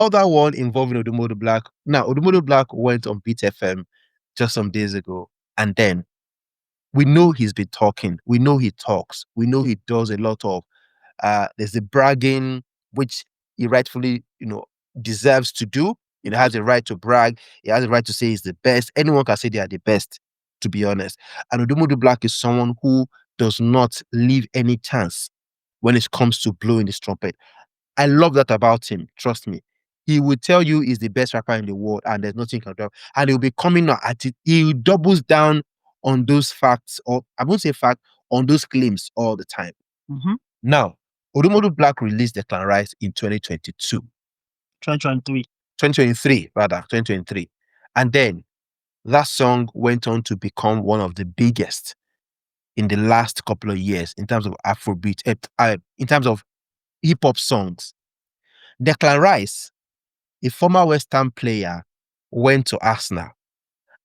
other one involving Odumodublvck. Now, Odumodublvck went on Beat FM just some days ago, and then we know he's been talking. We know he talks. We know he does a lot of. There's the bragging, which he rightfully, deserves to do. He has the right to brag. He has the right to say he's the best. Anyone can say they are the best, to be honest. And Odumodublvck is someone who does not leave any chance when it comes to blowing his trumpet. I love that about him. Trust me. He will tell you he's the best rapper in the world and there's nothing can do. And he'll be coming out at it. He doubles down on those facts, or I won't say fact, on those claims all the time. Mm-hmm. Now, Odumodublvck released Declan Rice in 2022. 2023. 2023, rather, 2023. And then that song went on to become one of the biggest in the last couple of years in terms of Afrobeat, in terms of hip-hop songs. Declan Rice, a former West Ham player, went to Arsenal.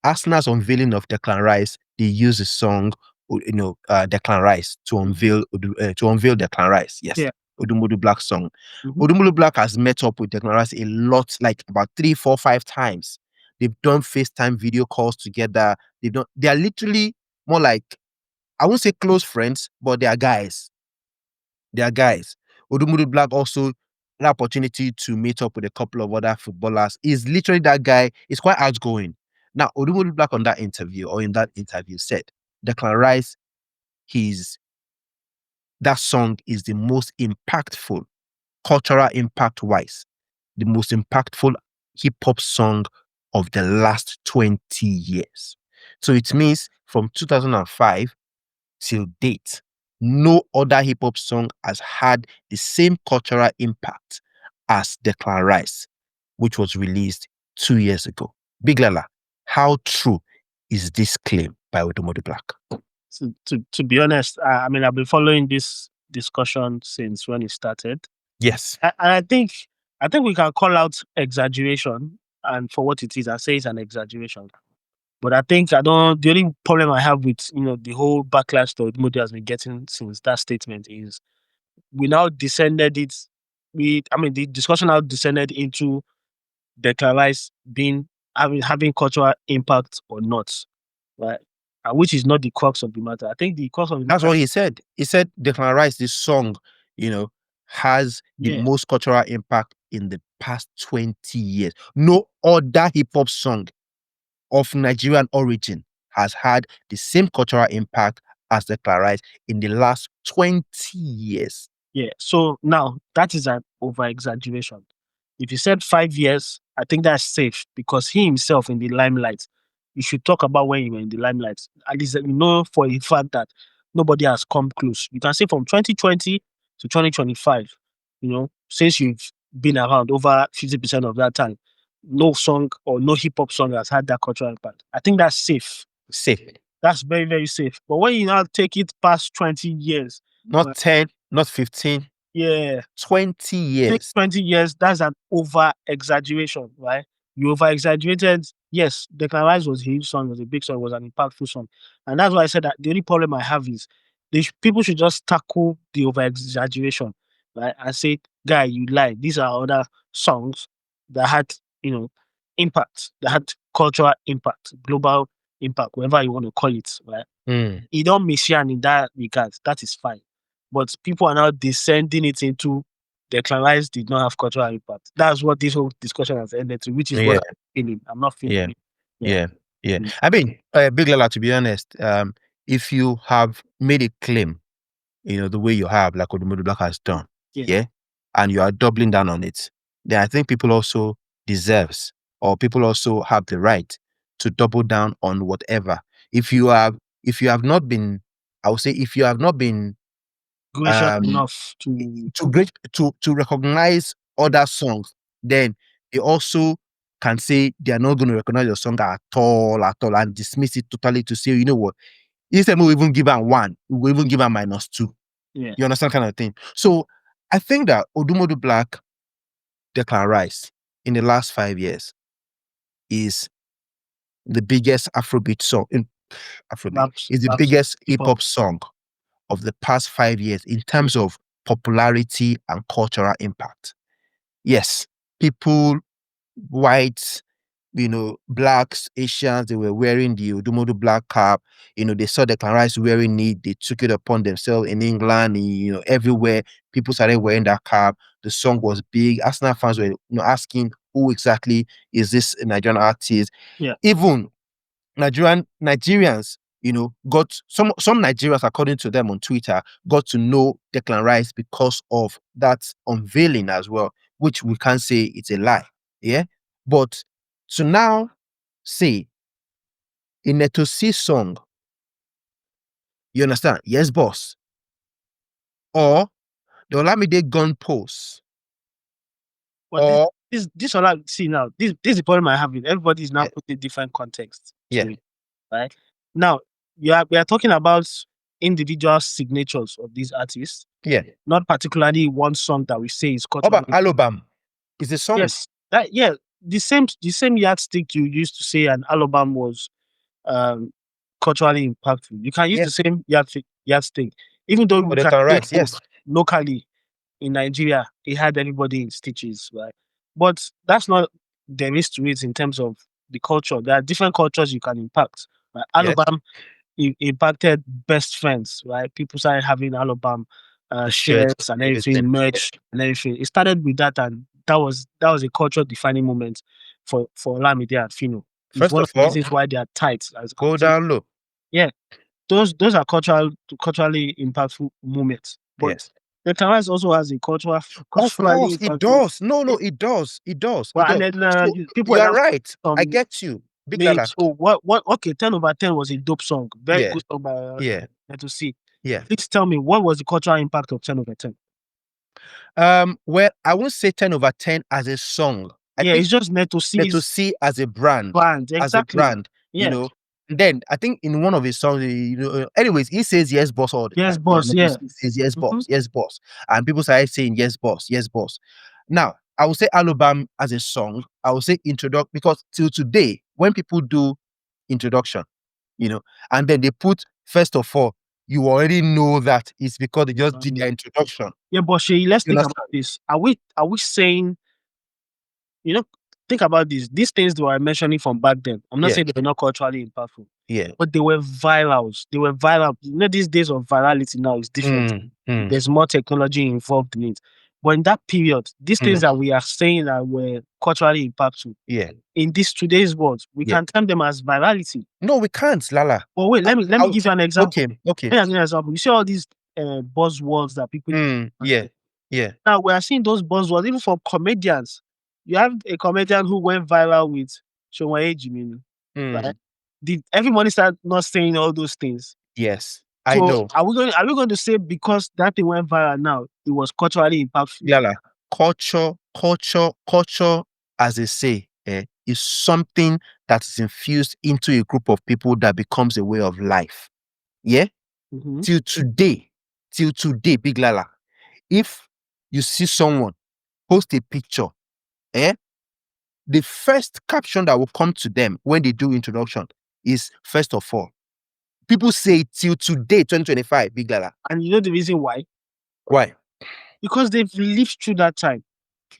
Arsenal's unveiling of Declan Rice, they used the song, Declan Rice to unveil Declan Rice. Yes, Yeah. Odumodublvck song. Mm-hmm. Odumodublvck has met up with Declan Rice a lot, like about 3, 4, 5 times. They've done FaceTime video calls together. They are literally more like, I won't say close friends, but they are guys. They are guys. Odumodublvck also an opportunity to meet up with a couple of other footballers. He's literally that guy. He's quite outgoing. Now, Odumodublvck in that interview said, Declan Rice, that song is the most impactful, cultural impact-wise, the most impactful hip-hop song of the last 20 years. So it means from 2005 till date, no other hip-hop song has had the same cultural impact as Declan Rice, which was released 2 years ago. Big Lala, how true is this claim by Odumodublvck? To be honest, I've been following this discussion since when it started. Yes. And I think we can call out exaggeration, and for what it is, I say it's an exaggeration. But I think the only problem I have with the whole backlash that Odumodu has been getting since that statement is we now descended it. The discussion now descended into Declan Rice having cultural impact or not, right? Which is not the crux of the matter. I think the crux of the That's matter. what he said. He said Declan Rice, this song, has the most cultural impact in the past 20 years. No other hip hop song of Nigerian origin has had the same cultural impact as Declan Rice in the last 20 years. Yeah. So now that is an over exaggeration. If you said 5 years, I think that's safe because he himself in the limelight. You should talk about when you were in the limelight. At least for a fact that nobody has come close. You can say from 2020 to 2025, since you've been around over 50% of that time, no song or no hip hop song has had that cultural impact. I think that's safe. Safe. That's very, very safe. But when you now take it past 20 years, not 10, not 15. Yeah. 20 years. 20 years, that's an over exaggeration, right? You over exaggerated. Yes, Declan Rice was a huge song, was a big song, was an impactful song. And that's why I said that the only problem I have is people should just tackle the over exaggeration, right? And say, guy, you lie. These are other songs that had, impact, that had cultural impact, global impact, whatever you want to call it, right? You don't miss in that regard. That is fine. But people are now descending it into Declan Rice did not have cultural impact. That's what this whole discussion has ended to, which is what I'm feeling. I'm not feeling it. Yeah. I mean, Big Lala, to be honest, if you have made a claim, the way you have, like Odumodublvck has done, and you are doubling down on it, then I think people also people also have the right to double down on whatever. If you have not been, I would say, if you have not been gracious enough to recognize other songs, then they also can say they are not going to recognize your song at all, and dismiss it totally to say, you know what, instead we even give her 1, we will even give her -2. Yeah. You understand, kind of thing. So I think that Odumodublvck, Declan Rice, in the last 5 years, is the biggest Afrobeat song in Afrobeat. Is the biggest hip hop song of the past 5 years in terms of popularity and cultural impact. Yes, people, whites, blacks, Asians, they were wearing the Odumodublvck cap. They saw Declan Rice wearing it. They took it upon themselves in England, everywhere. People started wearing that cap. The song was big. Arsenal fans were, asking who exactly is this Nigerian artist. Yeah. Even Nigerians, got some Nigerians, according to them on Twitter, got to know Declan Rice because of that unveiling as well, which we can't say it's a lie. Yeah. But to now say in a to see song, you understand? Yes, boss. Or the Olamide gun post. But Or this all I see now. This is the problem I have with everybody is now yeah, putting different context yeah, to it, right? Now we are talking about individual signatures of these artists, yeah. not particularly one song that we say is How about culturally. Alobam? Is a song. Yes, that yeah, the same yardstick you used to say an album was um culturally impactful. You can use Yeah. the same yardstick, even though For we can Declan say Rice, yes. locally in Nigeria, it had everybody in stitches, right? But that's not there is to it in terms of the culture. There are different cultures you can impact. Right? Yes. Alobam impacted best friends, right? People started having Alobam The shirt, shares and everything. everything, merch and everything. It started with that, and that was a culture defining moment for Olamide and Phyno. It's First one of of the all, reasons why they are tight as go artists. down low. Yeah, those are culturally impactful moments. But Yes. the Rice also has a Of culturally course, it impactful. does. No, Yeah. it does. It does. It Well, and does. then So people you were are now right. I some get you. Big Lala. names. Oh, what? Okay, 10/10 was a dope song. Very Yeah. good song by Yeah. to see. Yeah. Please tell me what was the cultural impact of 10/10? Well, I won't say 10/10 as a song. I Yeah, think it's just to Neto's see as a brand, band. Exactly. you Yeah. know. And then I think in one of his songs, anyways, he says yes, boss all the Yes, time. You boss. know, Yeah. he says yes, Mm-hmm. boss, yes, boss. And people started saying yes, boss, yes, boss. Now, I would say Alobam as a song, I would say introduction, because till today, when people do introduction, and then they put first of all, you already know that it's because they just did their introduction. Yeah, but Shay, let's You think understand? about this. Are we saying, you know, think about this. These things they were mentioning from back then. I'm not Yeah. saying they were not culturally impactful, Yeah. but they were virals. They were viral. These days of virality now is different. There's more technology involved in it. But in that period, these things that we are saying that were culturally impactful, Yeah. in this today's world, we Yeah. can term them as virality. No, we can't, Lala. But wait, let me give you an example. Okay. Let me give you an example. You see all these buzzwords that people Yeah. Yeah. now we are seeing those buzzwords even from comedians. You have a comedian who went viral with Showaye Jiminu, right? Did everybody start not saying all those things? Yes, I So know. are we going to say because that thing went viral now, it was culturally impactful? Lala, culture, as they say, is something that is infused into a group of people that becomes a way of life. Yeah? Mm-hmm. Till today, Big Lala, if you see someone post a picture, the first caption that will come to them when they do introduction is first of all. People say it till today, 2025, Big Lala. And you know the reason why? Why? Because they've lived through that time.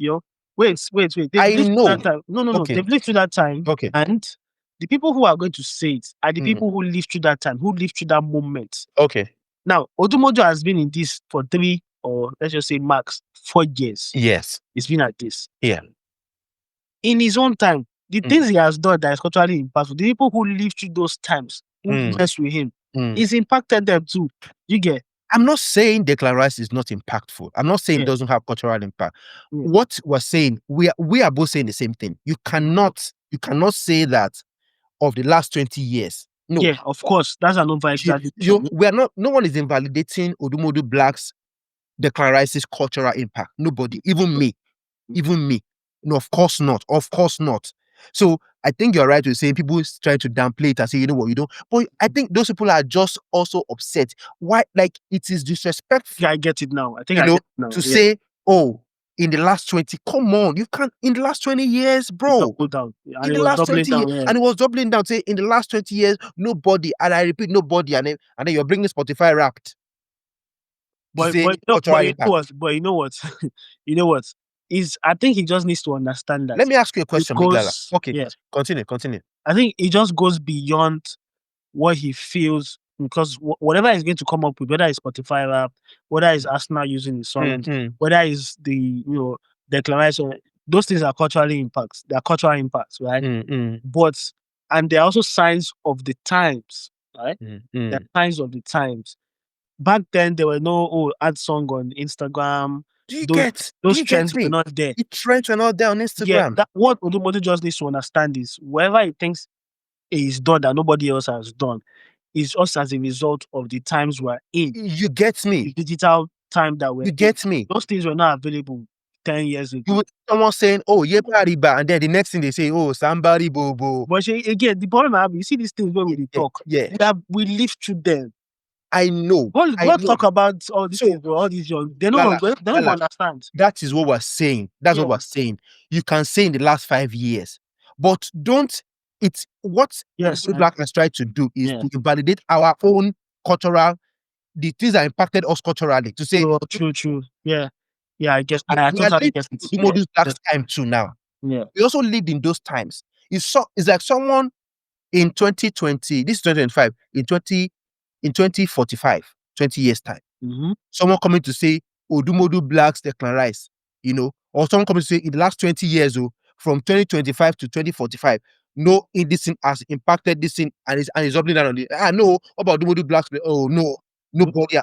Wait. They've I lived through know. that time. No. Okay. They've lived through that time. Okay. And the people who are going to say it are the people who lived through that time, who lived through that moment. Okay. Now, Odumodu has been in this for 3 or let's just say max 4 years. Yes. It's been at this. Yeah. In his own time, the things he has done that is culturally impactful, the people who lived through those times, who mess with him, he's impacted them too. You get? I'm not saying Declan Rice is not impactful. I'm not saying it doesn't have cultural impact. What we're saying, we are both saying the same thing. You cannot say that of the last 20 years. No. Yeah, of course. That's an over-exaggeration. We are not. No one is invalidating Odumodublvck's Declan Rice's cultural impact. Nobody, even me. No, of course not. Of course not. So I think you're right to say people try to downplay it and say, you know what, you don't. But I think those people are just also upset. Why? Like it is disrespectful. Yeah, I get it now. I think I get it now. To say, oh, in the last 20, come on, you can't in the last 20 years, bro. Double down. Yeah, In the last 20 years, yeah. and it was doubling down. Say in the last 20 years, nobody, and I repeat, nobody, and then you're bringing Spotify Wrapped to But say you know, cultural but you know impact. what? But you know what? You know what? I think he just needs to understand that Let me ask you a question, Big Lala. goes, Okay, yeah, continue. I think it just goes beyond what he feels, because whatever he's going to come up with, whether it's Spotify rap, whether it's Arsenal using his songs, whether it's the declaration, those things are culturally impacts. They are cultural impacts, right? But and they're also signs of the times, right? They're signs of the times. Back then, there were no add song on Instagram. Do you Those get trends were me? not there. The trends were not there on Yeah, Instagram. that what Odumodu just needs to understand is wherever he thinks is done that nobody else has done, is just as a result of the times we're in. You get me? The digital time that we're You in. get me? Those things were not available 10 years ago. Someone saying, "Oh, Yebariba," and then the next thing they say, "Oh, somebody bobo." But again, the problem I have, you see these things when we talk. Yeah. We live through them. I know. Let's talk about all these things, all these young. They don't understand. That is what we're saying. That's what we're saying. You can say in the last 5 years, but don't. It's what Black has tried to do is to validate our own cultural, the things that impacted us culturally. To say, true. Yeah, I guess. I totally get it. Odumodu's Black's time too now. Yeah, we also lived in those times. It's like someone in 2020, this is 2025, in 2045, 20 years time. Someone coming to say Odumodublvck's Declan Rice, or someone coming to say in the last 20 years, from 2025 to 2045, no, this thing has impacted this thing and is up and down on it. No, about Odumodublvck's, oh no, nobody.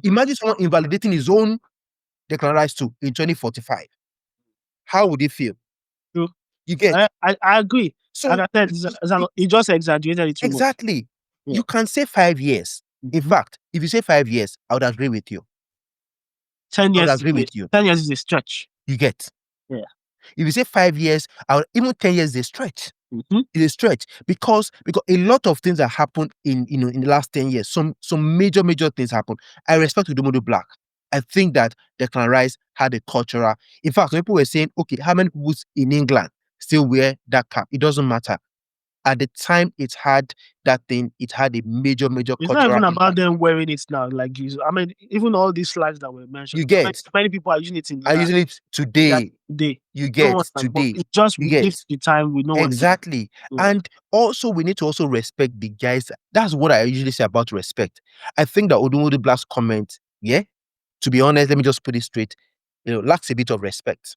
Imagine someone invalidating his own Declan Rice too in 2045. How would he feel? True. You get? I agree. So like I said, he just exaggerated it too much. Exactly. Yeah. You can say 5 years. In fact, if you say 5 years, I would agree with you. 10 years. I would agree with you. 10 years is a stretch. You get? Yeah. If you say 5 years, even 10 years is a stretch. It's a stretch because a lot of things that happened in the last 10 years. Some major things happened. I respect Odumodublvck. I think that Declan Rice had a cultural. In fact, some people were saying, okay, how many people in England still wear that cap? It doesn't matter. At the time it had that thing, it had a major it's cultural not even impact. about them wearing it now. Like, I mean, even all these slides that were mentioned, you get many people are using it using it today. You get today. It's just we live the time we know exactly. And also we need to also respect the guys. That's what I usually say about respect. I think that Odumodublvck's comment, to be honest, let me just put it straight, lacks a bit of respect.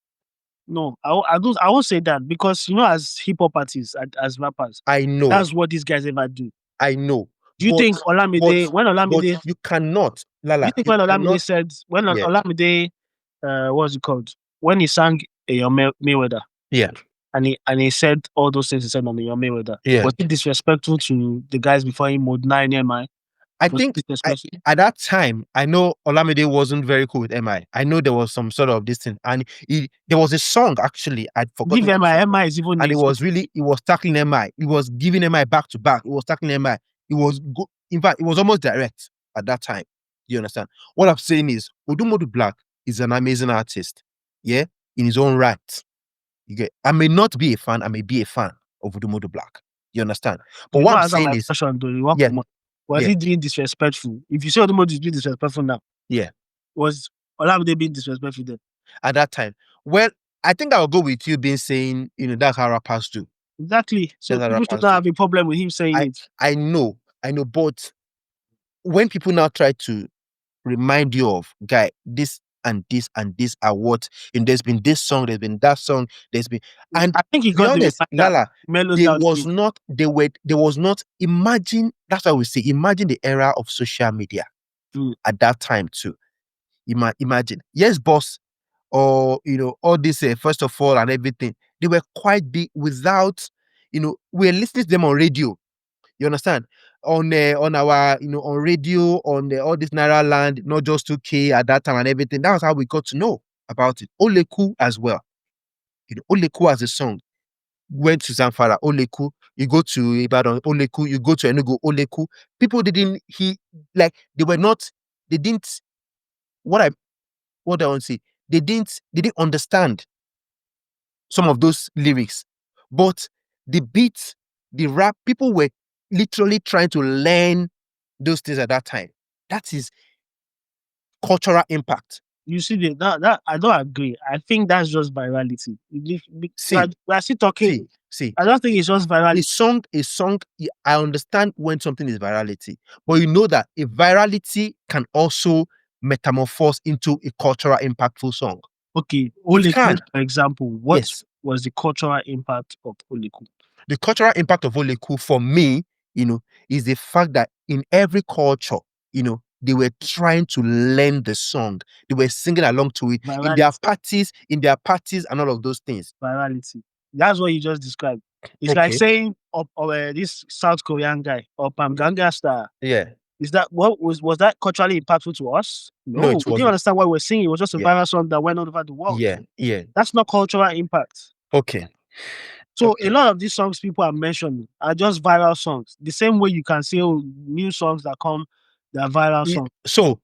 No, I won't say that, because as hip hop artists, as rappers, I know that's what these guys ever do. I know. Do you think Olamide, when Olamide, you cannot, Lala. Do you think when Olamide said, Olamide, what's it called? When he sang Mayweather, and he said all those things he said on Mayweather, was it disrespectful to the guys before him, Mod 9, MI? I think at that time, I know Olamide wasn't very cool with MI. I know there was some sort of this thing, and there was a song actually I'd forgotten. Give MI is even, and it was tackling MI. It was giving MI back to back. It was tackling MI. It was in fact, it was almost direct at that time. You understand? What I'm saying is Odumodublvck is an amazing artist, in his own right. You get? I may not be a fan. I may be a fan of Odumodublvck. You understand? But what I'm saying is, was he being disrespectful? If you say Odumodu is being disrespectful now, was Olamide being disrespectful then? At that time, well, I think I'll go with you being saying, that's how rappers do. Exactly. So people should not have a problem with him saying it. I know, but when people now try to remind you of, guy, this and this and this are what, and there's been this song, there's been that song, there's been, and I think he got honest, Lala, there was not, imagine, that's why we say, imagine the era of social media at that time too. Imagine, yes, boss, or all this first of all and everything, they were quite big without, we're listening to them on radio. You understand? On our on radio, on all this Naira land, not just 2K at that time and everything. That was how we got to know about it. Oleku as well. Oleku as a song went to Zamfara. Oleku, you go to Ibadan. Oleku, you go to Enugu. Oleku. People didn't they didn't. What I want to say, they didn't understand some of those lyrics, but the beat, the rap, people were literally trying to learn those things at that time. That is cultural impact. You see, that I don't agree. I think that's just virality. See, We are still talking. see. I don't think it's just virality. A song. I understand when something is virality, but you know that a virality can also metamorphose into a cultural impactful song. Okay, It Oleku, can. for example, what Yes. was the cultural impact of Oleku? The cultural impact of Oleku for me, is the fact that in every culture, they were trying to learn the song. They were singing along to it in their parties, and all of those things. Virality. That's what you just described. It's like Okay. saying this South Korean guy or Pamganga star. Yeah. Is that what was that culturally impactful to us? No, No, it we didn't wasn't. understand what we're singing. It was just a Yeah. viral song that went all over the world. Yeah. Yeah. That's not cultural impact. Okay. So Okay. a lot of these songs people are mentioning are just viral songs. The same way you can say new songs that come, they're viral songs. So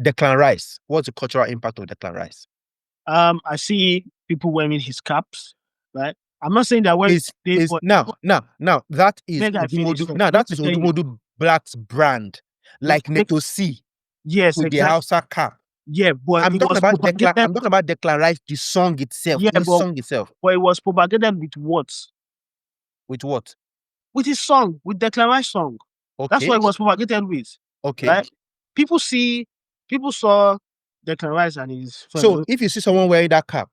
Declan Rice. What's the cultural impact of Declan Rice? I see people wearing his caps, right? I'm not saying that when now that is Make I finish Odumodu. first. Now Let that me is tell you. Odumodublvck's brand, like Neto C Yes, with the exactly. Hausa cap. Yeah, but I'm it talking was about Declan. propagated. I'm talking about Declan Rice, the song itself. Yeah, The song itself. but it was propagated with what? With what? With his song, with Declan Rice song. That's Okay. what it was propagated with. Okay. Right? People saw Declan Rice and his So if you see someone wearing that cap,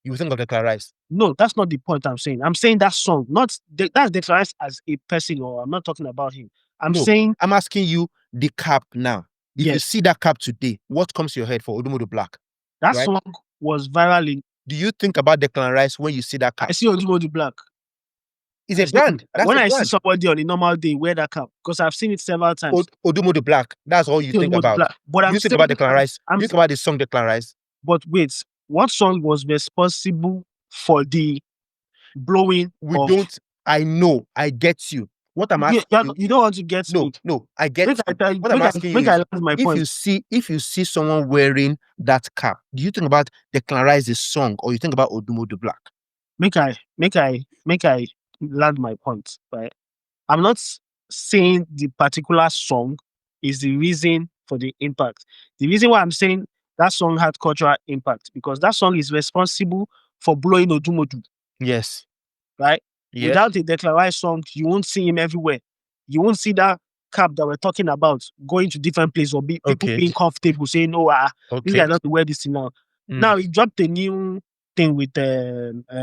you think of Declan Rice. No, that's not the point I'm saying. I'm saying that song, not that's Declan Rice as a person, or I'm not talking about him. I'm asking you the cap now. If you Yes. see that cap today, what comes to your head for Odumodublvck? That song was viral. Do you think about Declan Rice when you see that cap? I see Odumodublvck. It's a brand. That's when a I brand. see somebody on a normal day wear that cap, because I've seen it several times. Odumodublvck. That's all you think about. But you think about Declan Rice. You think about the song Declan Rice. But wait, what song was responsible for the blowing of? I know. I get you. What I'm asking you don't want to get me. No, I get you. What I'm asking you is, if you see someone wearing that cap, do you think about Declan Rice's song, or you think about Odumodublvck? Make I land my point, right? I'm not saying the particular song is the reason for the impact. The reason why I'm saying that song had cultural impact, because that song is responsible for blowing Odumodu. Yes. Right? Yes. Without the Declan Rice song, you won't see him everywhere. You won't see that cap that we're talking about going to different places, or people being comfortable saying, "No, this guy doesn't wear this thing now." Now he dropped a new thing with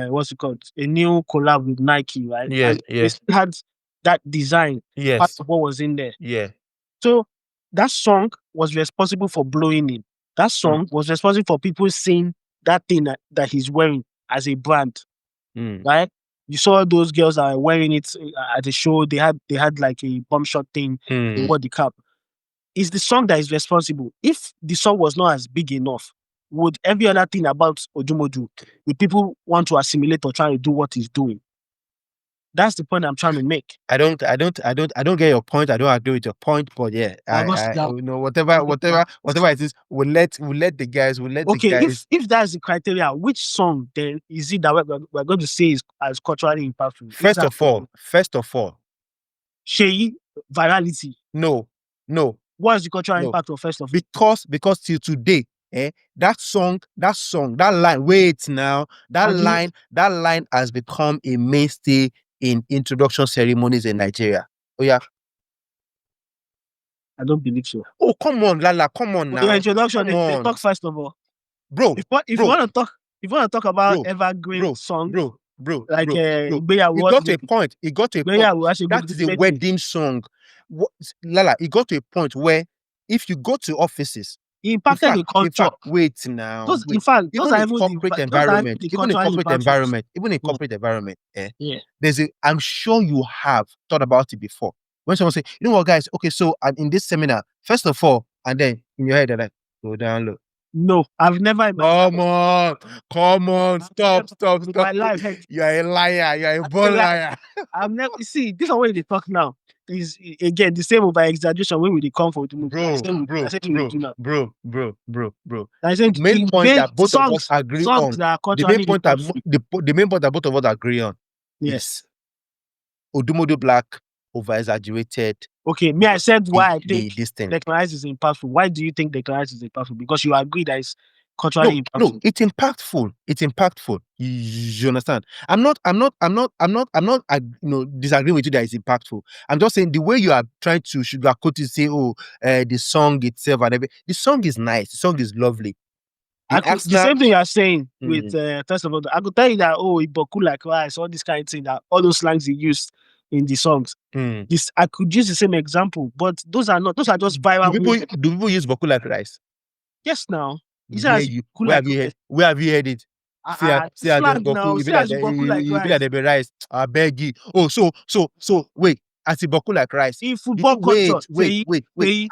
what's it called? A new collab with Nike, right? Yeah, It had that design. Yes. Part of what was in there. Yeah. So that song was responsible for blowing him. That song was responsible for people seeing that thing that he's wearing as a brand. Right? You saw those girls that are wearing it at the show. They had like a bomb shot thing. They wore the cap. It's the song that is responsible. If the song was not as big enough, would every other thing about Odumodu, would people want to assimilate or try to do what he's doing? That's the point I'm trying to make. I don't get your point. I don't agree with your point, but yeah, whatever it is, we'll let the guys. If that's the criteria, which song then is it that we're going to say is as culturally impactful? First of all, Sheyi, virality. No. What is the cultural impact of first of all? Because till today, that line, wait now, that line has become a mainstay in introduction ceremonies in Nigeria. Oh yeah. I don't believe so. Oh, come on, Lala, come on now. Your introduction, they talk first of all. Bro, if you want to talk about evergreen song, like it got to a point. That is a wedding song. Lala, it got to a point where if you go to offices, it impacted the culture. In fact, wait now. Those even in corporate environment, I'm sure you have thought about it before. When someone say, you know what, guys, okay, so I'm in this seminar, first of all, and then in your head, they're like, go down low. No, I've never. Come on, stop. My life, you're a liar. You're a born liar. I've never. See, this is what they talk now. Is again the same over exaggeration when we come for Bro. The main point that both of us agree on. The main point that both of us agree on. Yes. Odumodublvck over exaggerated. Okay, me, I said why I think this thing. Declan Rice is impactful. Why do you think Declan Rice is impactful? Because you agree that it's No, culturally impactful. it's impactful. It's impactful. You understand? I'm not disagreeing with you that it's impactful. I'm just saying the way you are trying to sugarcoat it, say, the song itself and everything. The song is nice. The song is lovely. The same thing you are saying with Mm. first of all, I could tell you that Iboku like rice, all this kind of thing, that all those slangs he used in the songs. This I could use the same example, but those are just viral. Do people use boku like rice? Yes, now. Where have you heard it? Slang now. It be See like as Iboku like rice. they be rice. I beg you. Oh, so wait. As Iboku like rice. In football culture, Wait.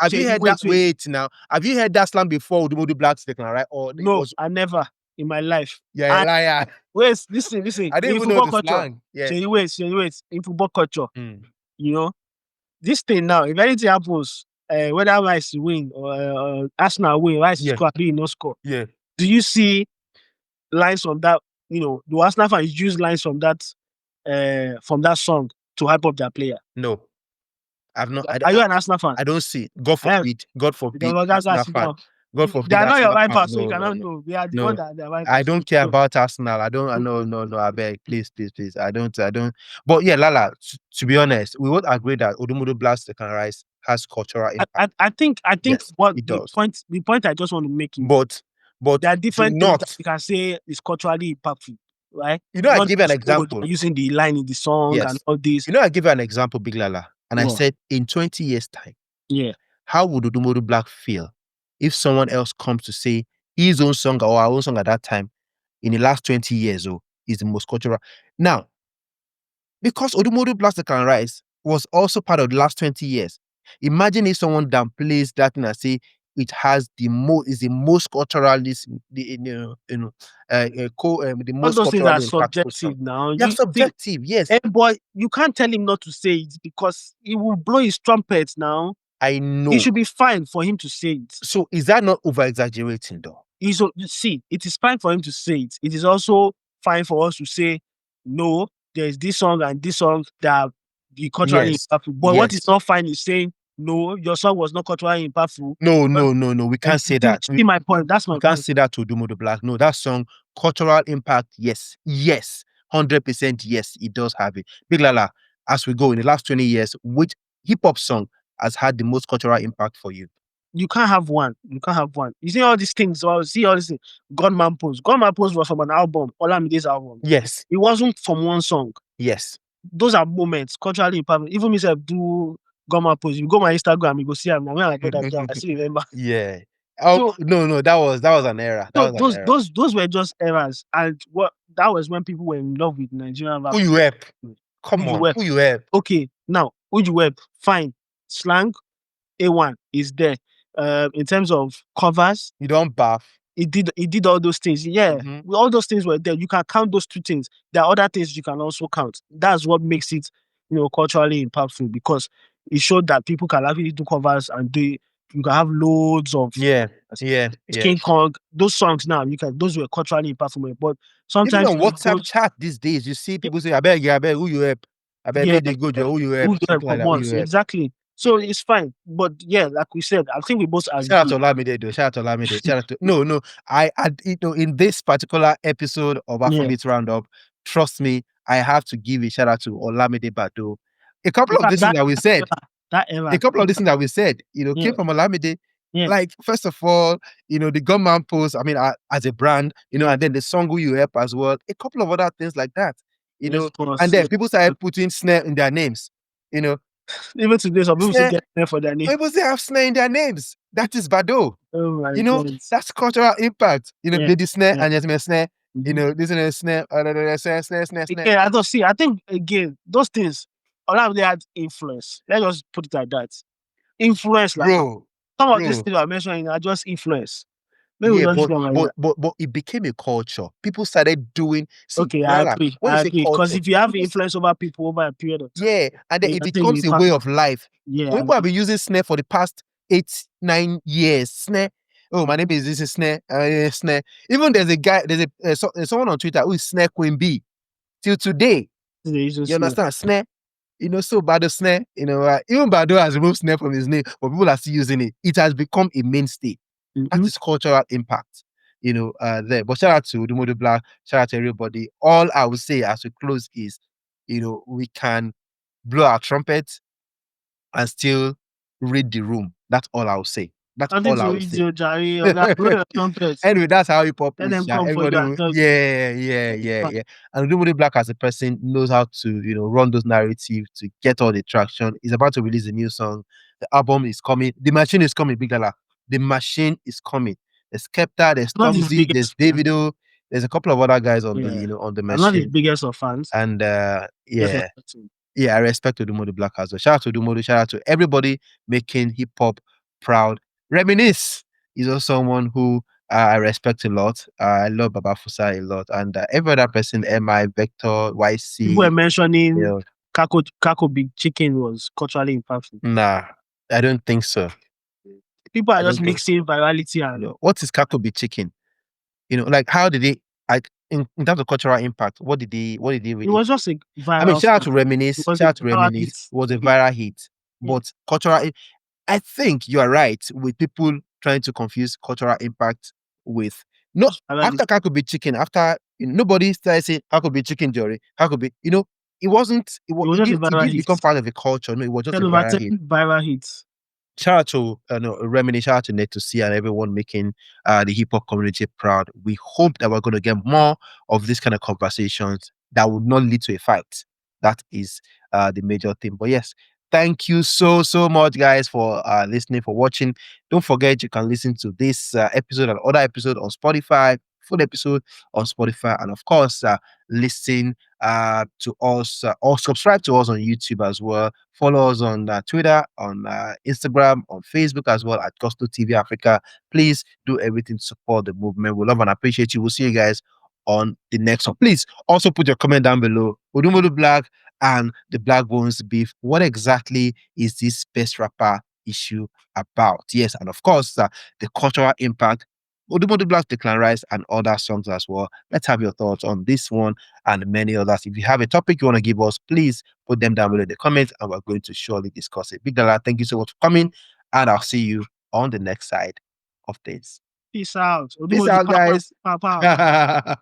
Have you heard that? Wait now. Have you heard that slang before? Odumodublvck Declan, right? Or no, I never in my life. Yeah, liar. Wait, listen. I didn't even know the slang. Yeah. Wait. In football culture, you know, this thing now, if anything happens, whether Rice win or Arsenal win, Rice score, no score. Yeah. Do you see lines from that? The Arsenal fans use lines from that song to hype up their player. No, I've not. Are you an Arsenal fan? I don't see. God forbid. God forbid. That's Arsenal fan. God forbid. They are not your rivals, so you cannot know. They are the one No. that they are rivals. I don't care about Arsenal. I don't. No. I beg, please. I don't. But yeah, Lala. To be honest, we would agree that Odumodublvck Declan Rice has cultural impact. I think Yes, what it the does. point I just want to make is, but there are different things that you can say is culturally impactful, right? I give an example. Using the line in the song and all this. I give an example, Big Lala, and I said in 20 years' time, how would Odumodublvck feel if someone else comes to say his own song or our own song at that time in the last 20 years is the most cultural? Now, because Odumodublvck Declan Rice was also part of the last 20 years, imagine if someone downplays that thing and say it has the most culturally, the most those things are culturally subjective now. They're subjective, yes. But you can't tell him not to say it because he will blow his trumpet now. I know. It should be fine for him to say it. So is that not over-exaggerating though? See, it is fine for him to say it. It is also fine for us to say, no, there's this song and this song that be culturally impactful. But what is not fine is saying, no, your song was not culturally impactful. No. We can't say that. See my point. That's my point. We can't say that to Odumodublvck. No, that song, cultural impact, yes. 100% yes, it does have it. Big Lala, as we go in the last 20 years, which hip-hop song has had the most cultural impact for you? You can't have one. You see all these things, Gunman Pose. Gunman Pose was from an album, Olamide's album. Yes. It wasn't from one song. Yes. Those are moments, culturally impactful. Even myself do Gunman Pose. You go my Instagram, you go see them. When I got that, I still remember. Yeah. Oh, so, no, that was an era. Those were just eras. And that was when people were in love with Nigerian rap. Who you help? Come on, who you help? Okay, now, who you help? Fine. Slang, A1 is there. In terms of covers, you don't baff. He did all those things. Yeah, all those things were there. You can count those two things. There are other things you can also count. That's what makes it, culturally impactful, because it showed that people can actually do covers and you can have loads of King Kong. Those songs now those were culturally impactful. But sometimes even on WhatsApp chat these days, you see people say, I beg, who you help? I beg, they go, who you help? Exactly. So it's fine. But yeah, like we said, I think we both agree. Shout out to Olamide though. Shout out to no. I in this particular episode of Afrobeats Roundup, trust me, I have to give a shout out to Olamide Bado. A couple of these things that we said. A couple of these things that we said, came from Olamide. Like, first of all, the Gunman Pose, I mean, as a brand, and then the song Who You Help as well. A couple of other things like that. And then people started putting snare in their names. Even today, some people still get snare for their name. People still have snare in their names. That is Bado. Oh my God. That's cultural impact. They do snare and there's a snare. This is a snare. Snare. Yeah, I don't see. I think again, those things, they had influence. Let's just put it like that. Influence, like bro. Some of these things I'm mentioning are just influence. But it became a culture. People started doing. I agree. Because if you have influence over people over a period of time, and then it becomes a way of life. People have been using snare for the past 8-9 years. Snare. Oh, my name is this is snare. Snare. Even there's a guy. There's someone on Twitter who is Snare Queen B. Till today. You understand? Snare. So Bado snare, even Bado has removed snare from his name, but people are still using it. It has become a mainstay. That is cultural impact, there. But shout out to Odumodublvck, shout out to everybody. All I would say as we close is, we can blow our trumpet and still read the room. That's all I'll say. That's Nothing all to I will read say. your Jerry or that blow your trumpet. Anyway, that's how hip hop Let is. them Sha. come for Everybody, you and tell you. yeah. And Odumodu Black as a person knows how to, run those narratives to get all the traction. He's about to release a new song. The album is coming. The machine is coming, Big Gala. The machine is coming. There's Skepta, there's Not his Stormzy, there's biggest fan. Davido, there's a couple of other guys on the, Yeah. on the I'm not his machine. biggest of fans. And Just yeah, respect him. yeah, I respect Odumodu Black as well. Shout out to Odumodu. Shout out to everybody making hip hop proud. Reminisce is also someone who I respect a lot. I love Baba Fusa a lot, and every other person, MI, Vector, People were YC. mentioning Kako Big Chicken was culturally impactful. Nah, I don't think so. People are I just don't think so. mixing virality and What is Kakobi chicken? Like how did they like in terms of cultural impact? What did they it really? was just a I mean, viral shout out song. to It Reminisce. was a Shout out to viral Reminisce. hit. It was a viral hit, Yeah. but cultural. I think you are right with people trying to confuse cultural impact with no. After Kakobi chicken, after nobody started saying Kakobi chicken, Jory. Kakobi, it wasn't. It was just a It viral didn't hit. become part of the culture. No, it was just 10 a over viral 10 hit. viral hits. Shout out to Remini, shout out to Net to see and everyone making the hip hop community proud. We hope that we're going to get more of these kind of conversations that would not lead to a fight. That is the major thing. But yes, thank you so much, guys, for listening, for watching. Don't forget you can listen to this episode and other episode on Spotify, full episode on Spotify, and of course, listen to us or subscribe to us on YouTube as well. Follow us on Twitter, on Instagram, on Facebook as well at Gusto TV Africa. Please do everything to support the movement. We love and appreciate you. We'll see you guys on the next one. Please also put your comment down below. Odumodublvck and the Black Bones beef. What exactly is this best rapper issue about? Yes, and of course, the cultural impact. Odumodublvck, Declan Rice, and other songs as well. Let's have your thoughts on this one and many others. If you have a topic you want to give us, please put them down below in the comments and we're going to surely discuss it. Big Dala, thank you so much for coming, and I'll see you on the next side of this. Peace out. Peace Odumodu, out, guys. pow, pow.